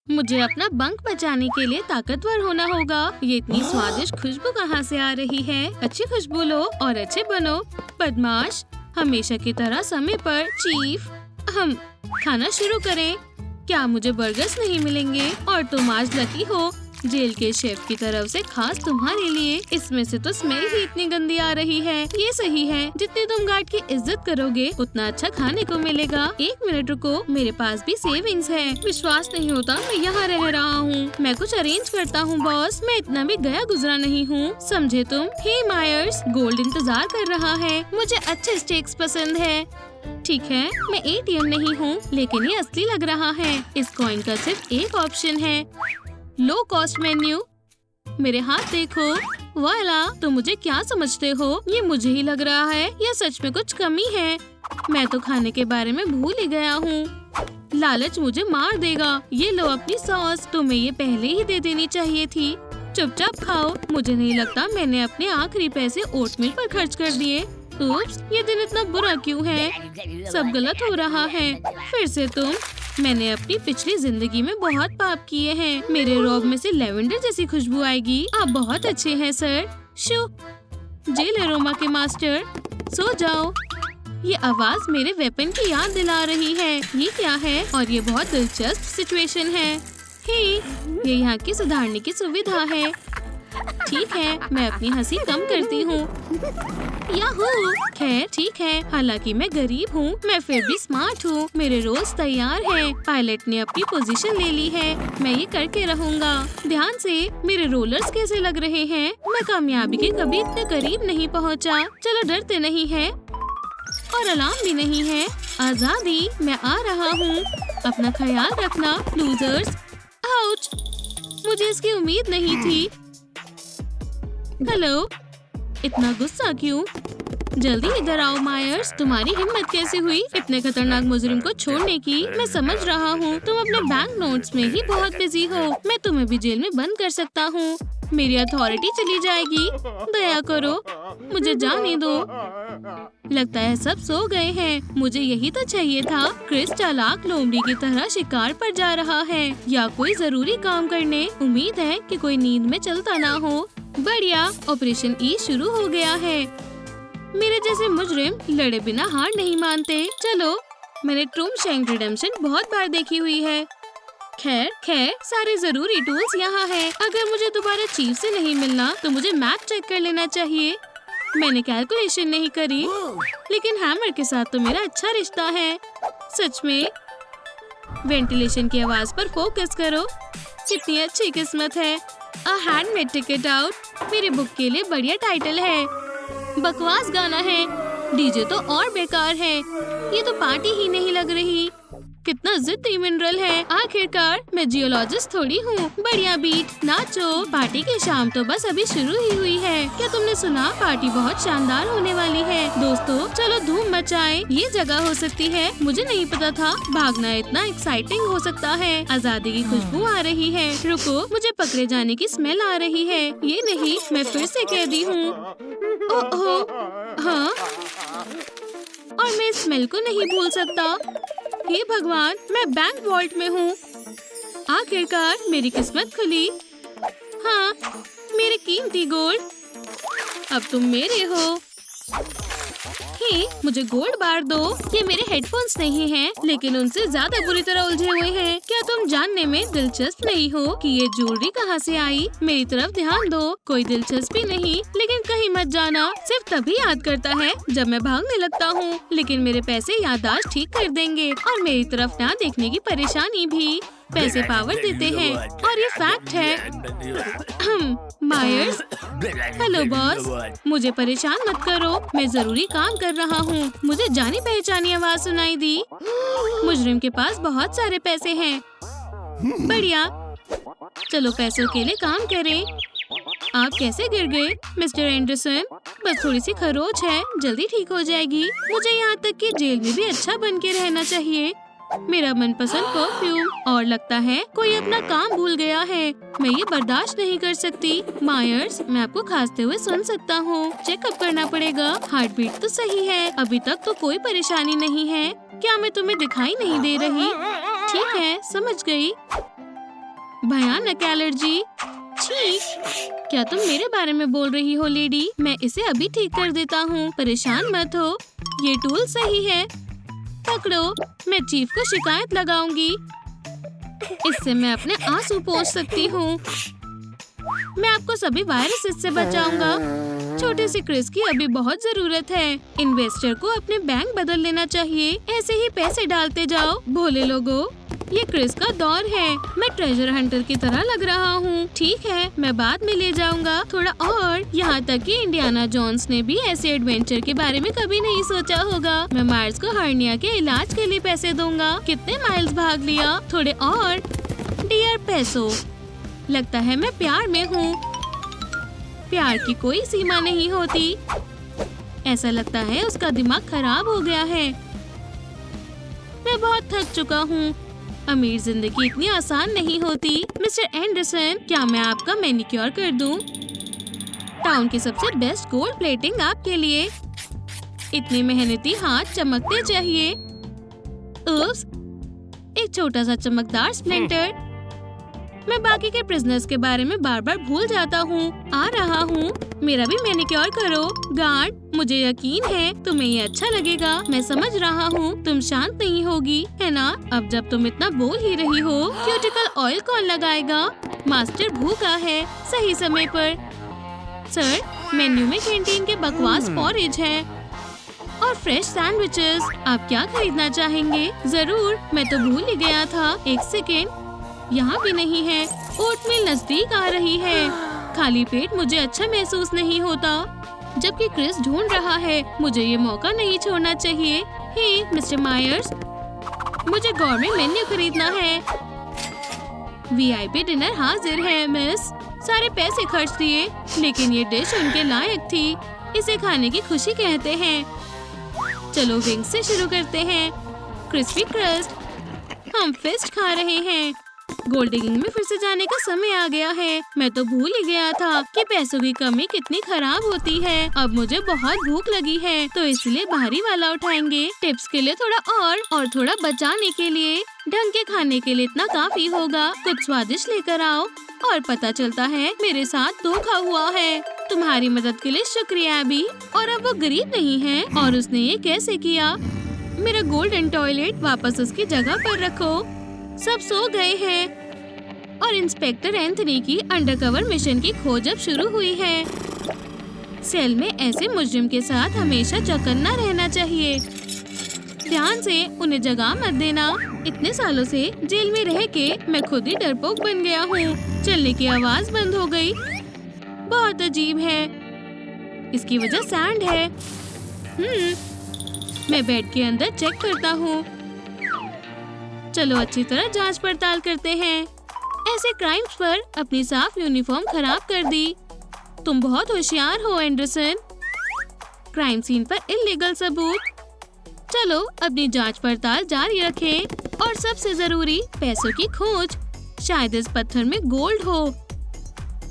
मुझे अपना बंक बचाने के लिए ताकतवर होना होगा। ये इतनी स्वादिष्ट खुशबू कहाँ से आ रही है? अच्छी खुशबू लो और अच्छे बनो। बदमाश, हमेशा की तरह समय पर। चीफ, हम खाना शुरू करें। क्या मुझे बर्गर्स नहीं मिलेंगे? और तुम आज लकी हो, जेल के शेफ की तरफ से खास तुम्हारे लिए। इसमें से तो स्मेल ही इतनी गंदी आ रही है। ये सही है, जितनी तुम गार्ड की इज्जत करोगे उतना अच्छा खाने को मिलेगा। 1 मिनट रुको, मेरे पास भी सेविंग्स है। विश्वास नहीं होता मैं यहाँ रह रहा हूँ। मैं कुछ अरेंज करता हूँ बॉस। मैं इतना भी गया गुजरा नहीं हूँ, समझे तुम? हे मायर्स, गोल्ड इंतजार कर रहा है। मुझे अच्छे स्टेक्स पसंद है। ठीक है, मैं ATM नहीं हूँ, लेकिन ये असली लग रहा है। इस कॉइन का सिर्फ एक ऑप्शन है, लो कॉस्ट मेन्यू। मेरे हाथ देखो। वाला, तो मुझे क्या समझते हो? ये मुझे ही लग रहा है या सच में कुछ कमी है? मैं तो खाने के बारे में भूल ही गया हूँ। लालच मुझे मार देगा। ये लो अपनी सॉस, तुम्हें ये पहले ही दे देनी चाहिए थी। चुपचाप खाओ। मुझे नहीं लगता मैंने अपने आखिरी पैसे ओटमील पर खर्च कर दिए। उप्स, ये दिन इतना बुरा क्यों है? सब गलत हो रहा है। फिर से तुम। मैंने अपनी पिछली जिंदगी में बहुत पाप किए हैं। मेरे रॉब में से लेवेंडर जैसी खुशबू आएगी। आप बहुत अच्छे हैं सर। शू, जेल एरोमा के मास्टर, सो जाओ। ये आवाज मेरे वेपन की याद दिला रही है। ये क्या है? और ये बहुत दिलचस्प सिचुएशन है। हे, ये यहाँ की सुधारने की सुविधा है। ठीक है, मैं अपनी हंसी कम करती हूँ। याहू! खैर ठीक है, हालांकि मैं गरीब हूँ, मैं फिर भी स्मार्ट हूँ। मेरे रोल्स तैयार हैं। पायलट ने अपनी पोजीशन ले ली है। मैं ये करके रहूँगा। ध्यान से, मेरे रोलर्स कैसे लग रहे हैं? मैं कामयाबी के कभी इतने करीब नहीं पहुँचा। चलो, डरते नहीं है और अलार्म भी नहीं है। आजादी, मैं आ रहा हूँ। अपना ख्याल रखना लूजर्स। आउच! मुझे इसकी उम्मीद नहीं थी। हेलो, इतना गुस्सा क्यों? जल्दी इधर आओ मायर्स। तुम्हारी हिम्मत कैसे हुई इतने खतरनाक मुजरिम को छोड़ने की? मैं समझ रहा हूँ तुम अपने बैंक नोट्स में ही बहुत बिजी हो। मैं तुम्हें भी जेल में बंद कर सकता हूँ। मेरी अथॉरिटी चली जाएगी। दया करो, मुझे जाने दो। लगता है सब सो गए हैं। मुझे यही तो चाहिए था। क्रिस चालाक लोमड़ी की तरह शिकार पर जा रहा है या कोई जरूरी काम करने। उम्मीद है कि कोई नींद में चलता ना हो। बढ़िया, ऑपरेशन ई शुरू हो गया है। मेरे जैसे मुजरिम लड़े बिना हार नहीं मानते। चलो, मैंने ट्रूम शेंग रिडेम्पशन बहुत बार देखी हुई है। खैर सारे जरूरी टूल्स यहाँ हैं। अगर मुझे दोबारा चीफ से नहीं मिलना तो मुझे मैप चेक कर लेना चाहिए। मैंने कैलकुलेशन नहीं करी, लेकिन हैमर के साथ तो मेरा अच्छा रिश्ता है। सच में। वेंटिलेशन की आवाज पर फोकस करो। कितनी अच्छी किस्मत है। A handmade ticket out। मेरी बुक के लिए बढ़िया टाइटल है। बकवास गाना है। डीजे तो और बेकार है। ये तो पार्टी ही नहीं लग रही। कितना जिद्दी मिनरल है। आखिरकार मैं जियोलॉजिस्ट थोड़ी हूँ। बढ़िया बीट, नाचो। पार्टी की शाम तो बस अभी शुरू ही हुई है। क्या तुमने सुना? पार्टी बहुत शानदार होने वाली है। दोस्तों, चलो धूम मचाएं। ये जगह हो सकती है। मुझे नहीं पता था भागना इतना एक्साइटिंग हो सकता है। आजादी की खुशबू आ रही है। रुको, मुझे पकड़े जाने की स्मेल आ रही है। ये नहीं, मैं फिर से कैदी हूँ। ओहो, हाँ, और मैं इस स्मेल को नहीं भूल सकता। हे भगवान, मैं बैंक वॉल्ट में हूँ। आखिरकार मेरी किस्मत खुली। हाँ, मेरे कीमती गोल्ड। अब तुम मेरे हो। हे, मुझे गोल्ड बार दो। ये मेरे हेडफोन्स नहीं हैं, लेकिन उनसे ज्यादा बुरी तरह उलझे हुए हैं। क्या तुम जानने में दिलचस्प नहीं हो कि ये ज्वेलरी कहाँ से आई? मेरी तरफ ध्यान दो। कोई दिलचस्पी नहीं, लेकिन कहीं मत जाना। सिर्फ तभी याद करता है जब मैं भागने लगता हूँ। लेकिन मेरे पैसे याददाश्त ठीक कर देंगे और मेरी तरफ ना देखने की परेशानी भी। पैसे पावर देते हैं और ये फैक्ट है। Myers, hello boss. मुझे परेशान मत करो, मैं जरूरी काम कर रहा हूँ। मुझे जानी पहचानी आवाज सुनाई दी। मुजरिम के पास बहुत सारे पैसे हैं। बढ़िया, चलो पैसों के लिए काम करें। आप कैसे गिर गए मिस्टर एंडरसन? बस थोड़ी सी खरोच है, जल्दी ठीक हो जाएगी। मुझे यहाँ तक कि जेल में भी अच्छा बन के रहना चाहिए। मेरा मनपसंद परफ्यूम, और लगता है कोई अपना काम भूल गया है। मैं ये बर्दाश्त नहीं कर सकती। मायर्स, मैं आपको खांसते हुए सुन सकता हूँ। चेकअप करना पड़ेगा। हार्ट बीट तो सही है। अभी तक तो कोई परेशानी नहीं है। क्या मैं तुम्हें दिखाई नहीं दे रही? ठीक है, समझ गई। भयानक एलर्जी। छी! क्या तुम मेरे बारे में बोल रही हो लेडी? मैं इसे अभी ठीक कर देता हूँ, परेशान मत हो। ये टूल सही है। पकड़ो, मैं चीफ को शिकायत लगाऊंगी। इससे मैं अपने आंसू पोंछ सकती हूँ। मैं आपको सभी वायरस से बचाऊंगा। छोटे से क्रिस की अभी बहुत जरूरत है। इन्वेस्टर को अपने बैंक बदल लेना चाहिए। ऐसे ही पैसे डालते जाओ भोले लोगों। ये क्रिस का दौर है। मैं ट्रेजर हंटर की तरह लग रहा हूँ। ठीक है, मैं बाद में ले जाऊंगा थोड़ा और। यहाँ तक कि इंडियाना जोन्स ने भी ऐसे एडवेंचर के बारे में कभी नहीं सोचा होगा। मैं मार्स को हर्निया के इलाज के लिए पैसे दूंगा। कितने माइल्स भाग लिया? थोड़े और। डियर पैसो, लगता है मैं प्यार में हूँ। प्यार की कोई सीमा नहीं होती। ऐसा लगता है उसका दिमाग खराब हो गया है। मैं बहुत थक चुका हूँ। अमीर जिंदगी इतनी आसान नहीं होती। मिस्टर एंडरसन, क्या मैं आपका मैनिक्योर कर दूं? टाउन की सबसे बेस्ट गोल्ड प्लेटिंग आपके लिए। इतने मेहनती हाथ चमकते चाहिए। उप्स, एक छोटा सा चमकदार स्प्लिंटर। मैं बाकी के प्रिजनर्स के बारे में बार बार भूल जाता हूँ। आ रहा हूँ। मेरा भी मैनिक्योर करो। गार्ड, मुझे यकीन है तुम्हें ये अच्छा लगेगा। मैं समझ रहा हूँ तुम शांत नहीं होगी, है ना? अब जब तुम इतना बोल ही रही हो, क्यूटिकल ऑयल कौन लगाएगा? मास्टर भूखा है। सही समय पर। सर, मेन्यू में कैंटीन के बकवास पॉरेज है और फ्रेश सैंडविचेस। आप क्या खरीदना चाहेंगे? जरूर, मैं तो भूल ही गया था। एक सेकेंड, यहाँ भी नहीं है। ओटमील नजदीक आ रही है। खाली पेट मुझे अच्छा महसूस नहीं होता, जबकि क्रिस ढूंढ रहा है। मुझे ये मौका नहीं छोड़ना चाहिए। हे मिस्टर मायर्स, मुझे गॉर्मेट मेन्यू खरीदना है। वीआईपी डिनर हाजिर है मिस। सारे पैसे खर्च दिए, लेकिन ये डिश उनके लायक थी। इसे खाने की खुशी कहते हैं। चलो विंग्स से शुरू करते हैं। Crispy crust. हम फिस्ट खा रहे हैं। गोल्ड डिगिंग में फिर से जाने का समय आ गया है। मैं तो भूल ही गया था कि पैसों की कमी कितनी खराब होती है। अब मुझे बहुत भूख लगी है, तो इसलिए भारी वाला उठाएंगे। टिप्स के लिए थोड़ा और थोड़ा बचाने के लिए। ढंग के खाने के लिए इतना काफी होगा। कुछ स्वादिष्ट लेकर आओ। और पता चलता है मेरे साथ धोखा हुआ है। तुम्हारी मदद के लिए शुक्रिया एबी। और अब वो गरीब नहीं है। और उसने ये कैसे किया? मेरा गोल्डन टॉयलेट वापस उसकी जगह पर रखो। सब सो गए हैं और इंस्पेक्टर एंथनी की अंडरकवर मिशन की खोज अब शुरू हुई है। सेल में ऐसे मुजरिम के साथ हमेशा चौकन्ना रहना चाहिए। ध्यान से उन्हें जगह मत देना। इतने सालों से जेल में रह के मैं खुद ही डरपोक बन गया हूँ। चलने की आवाज बंद हो गई। बहुत अजीब है। इसकी वजह सैंड है। मैं बेड के अंदर चेक करता हूँ। चलो अच्छी तरह जांच पड़ताल करते हैं। ऐसे क्राइम्स पर अपनी साफ यूनिफॉर्म खराब कर दी। तुम बहुत होशियार हो एंडरसन। क्राइम सीन पर इल्लीगल सबूत। चलो अपनी जांच पड़ताल जारी रखें। और सबसे जरूरी, पैसों की खोज। शायद इस पत्थर में गोल्ड हो।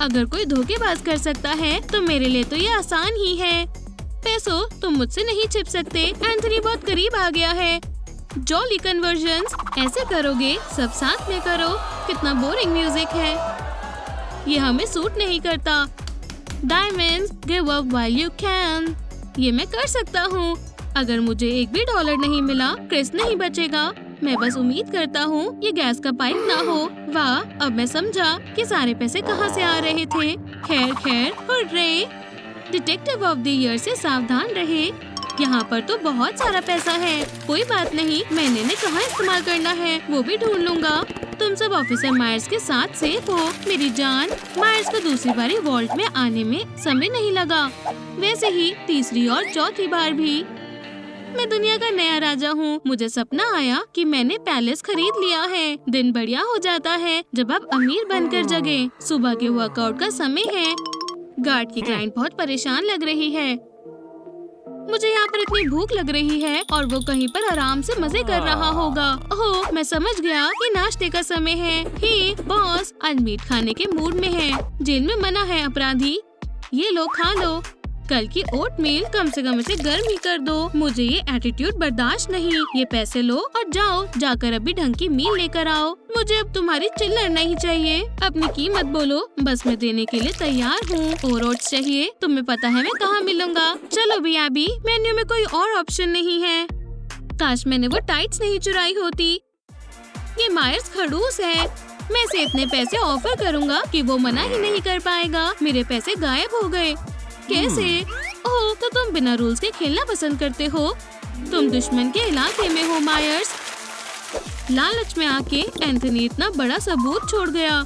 अगर कोई धोखेबाज कर सकता है तो मेरे लिए तो ये आसान ही है। पैसों, तुम मुझसे नहीं छिप सकते। एंथनी बहुत करीब आ गया है। Jolly convergence. ऐसे करोगे, सब साथ में करो। कितना बोरिंग म्यूजिक है। ये हमें सूट नहीं करता। Diamonds, give up while you can. ये मैं कर सकता हूँ। अगर मुझे एक भी डॉलर नहीं मिला, क्रिस नहीं बचेगा। मैं बस उम्मीद करता हूँ ये गैस का पाइप ना हो। वाह, अब मैं समझा कि सारे पैसे कहाँ से आ रहे थे। खैर, hurray. Detective of the year से सावधान रहे। यहाँ पर तो बहुत सारा पैसा है। कोई बात नहीं, मैंने ने कहाँ इस्तेमाल करना है वो भी ढूंढ लूंगा। तुम सब ऑफिसर मायर्स के साथ सेफ हो मेरी जान। मायर्स को दूसरी बारी वॉल्ट में आने में समय नहीं लगा, वैसे ही तीसरी और चौथी बार भी। मैं दुनिया का नया राजा हूँ। मुझे सपना आया कि मैंने पैलेस खरीद लिया है। दिन बढ़िया हो जाता है जब आप अमीर बनकर जगे। सुबह के वर्कआउट का समय है। गार्ड की क्लाइंट बहुत परेशान लग रही है। मुझे यहाँ पर इतनी भूख लग रही है और वो कहीं पर आराम से मजे कर रहा होगा। ओह, मैं समझ गया, ये नाश्ते का समय है। हे बॉस, आज मीट खाने के मूड में है। जेल में मना है अपराधी। ये लो, खा लो। कल की ओट मील कम से कम इसे गर्म ही कर दो। मुझे ये एटीट्यूड बर्दाश्त नहीं। ये पैसे लो और जाओ, जाकर अभी ढंग की मील लेकर आओ। मुझे अब तुम्हारी चिल्लर नहीं चाहिए। अपनी कीमत बोलो, बस मैं देने के लिए तैयार हूँ। और ओट्स चाहिए? तुम्हें पता है मैं कहाँ मिलूंगा। चलो भी अभी, मेन्यू में कोई और ऑप्शन नहीं है। काश मैंने वो टाइट्स नहीं चुराई होती। ये मायर्स खड़ूस है। मैं इसे इतने पैसे ऑफर करूँगा कि वो मना ही नहीं कर पाएगा। मेरे पैसे गायब हो गए। कैसे? ओह, तो तुम बिना रूल्स के खेलना पसंद करते हो। तुम दुश्मन के इलाके में हो मायर्स। लालच में आके एंथनी इतना बड़ा सबूत छोड़ गया।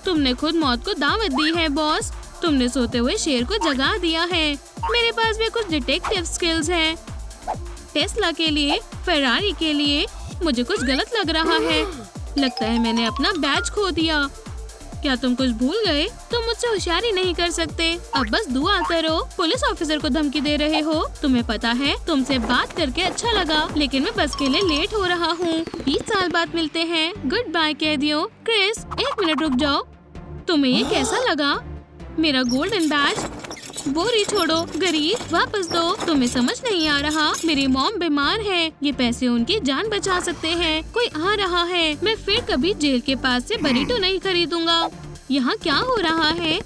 तुमने खुद मौत को दावत दी है बॉस। तुमने सोते हुए शेर को जगा दिया है। मेरे पास भी कुछ डिटेक्टिव स्किल्स हैं। टेस्ला के लिए, फेरारी के लिए। मुझे कुछ गलत लग रहा है। लगता है मैंने अपना बैज खो दिया। क्या तुम कुछ भूल गए? तुम मुझसे होशियारी नहीं कर सकते। अब बस दुआ करो। पुलिस ऑफिसर को धमकी दे रहे हो। तुम्हें पता है, तुमसे बात करके अच्छा लगा, लेकिन मैं बस के लिए लेट हो रहा हूँ। 20 साल बाद मिलते हैं। गुड बाय कैदियों। क्रिस, 1 मिनट रुक जाओ। तुम्हें ये कैसा लगा? मेरा गोल्डन बैज? बोरी छोड़ो, गरीब, वापस दो। तुम्हें समझ नहीं आ रहा, मेरी मॉम बीमार है। ये पैसे उनकी जान बचा सकते हैं। कोई आ रहा है। मैं फिर कभी जेल के पास से बरीटो नहीं खरीदूंगा। यहाँ क्या हो रहा है?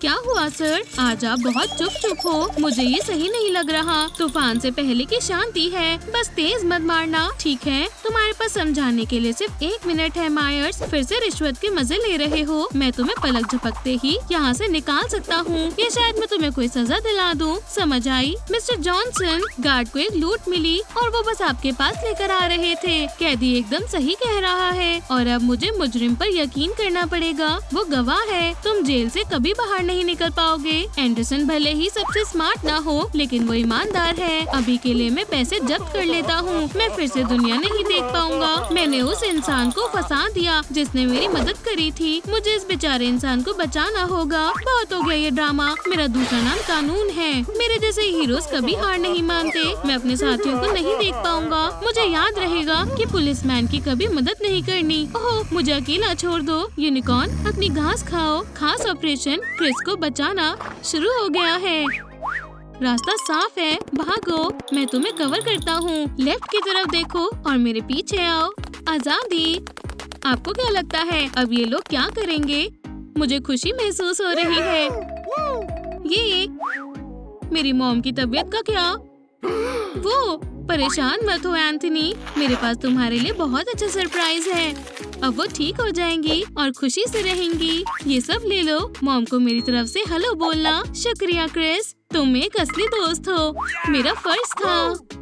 क्या हुआ सर? आज आप बहुत चुप हो। मुझे ये सही नहीं लग रहा। तूफान से पहले की शांति है। बस तेज मत मारना, ठीक है? तुम्हारे पास समझाने के लिए सिर्फ 1 मिनट है मायर्स। फिर से रिश्वत के मजे ले रहे हो। मैं तुम्हें पलक झपकते ही यहाँ से निकाल सकता हूँ। या शायद मैं तुम्हें कोई सजा दिला दूँ। समझ आई? मिस्टर जॉनसन, गार्ड को एक लूट मिली और वो बस आपके पास लेकर आ रहे थे। कैदी एकदम सही कह रहा है और अब मुझे मुजरिम पर यकीन करना पड़ेगा। वो गवाह है। तुम जेल से कभी बाहर नहीं निकल पाओगे। एंडरसन भले ही सबसे स्मार्ट ना हो, लेकिन वो ईमानदार है। अभी के लिए मैं पैसे जब्त कर लेता हूँ। मैं फिर से दुनिया नहीं देख पाऊंगा। मैंने उस इंसान को फंसा दिया जिसने मेरी मदद करी थी। मुझे इस बेचारे इंसान को बचाना होगा। बहुत हो गया ये ड्रामा। मेरा दूसरा नाम कानून है। मेरे जैसे हीरोज कभी हार नहीं मानते। मैं अपने साथियों को नहीं देख पाऊंगा। मुझे याद रहेगा कि पुलिसमैन की कभी मदद नहीं करनी। ओह, मुझे अकेला छोड़ दो। यूनिकॉर्न, अपनी घास खाओ। खास ऑपरेशन क्रिस को बचाना शुरू हो गया है। रास्ता साफ है, भागो। मैं तुम्हें कवर करता हूँ। लेफ्ट की तरफ देखो और मेरे पीछे आओ। आजादी। आपको क्या लगता है अब ये लोग क्या करेंगे? मुझे खुशी महसूस हो रही है। ये मेरी मॉम की तबीयत का क्या? वो परेशान मत हो एंथनी, मेरे पास तुम्हारे लिए बहुत अच्छा सरप्राइज है। अब वो ठीक हो जाएंगी और खुशी से रहेंगी। ये सब ले लो। मॉम को मेरी तरफ से हेलो बोलना। शुक्रिया क्रिस, तुम एक असली दोस्त हो। मेरा फर्ज था।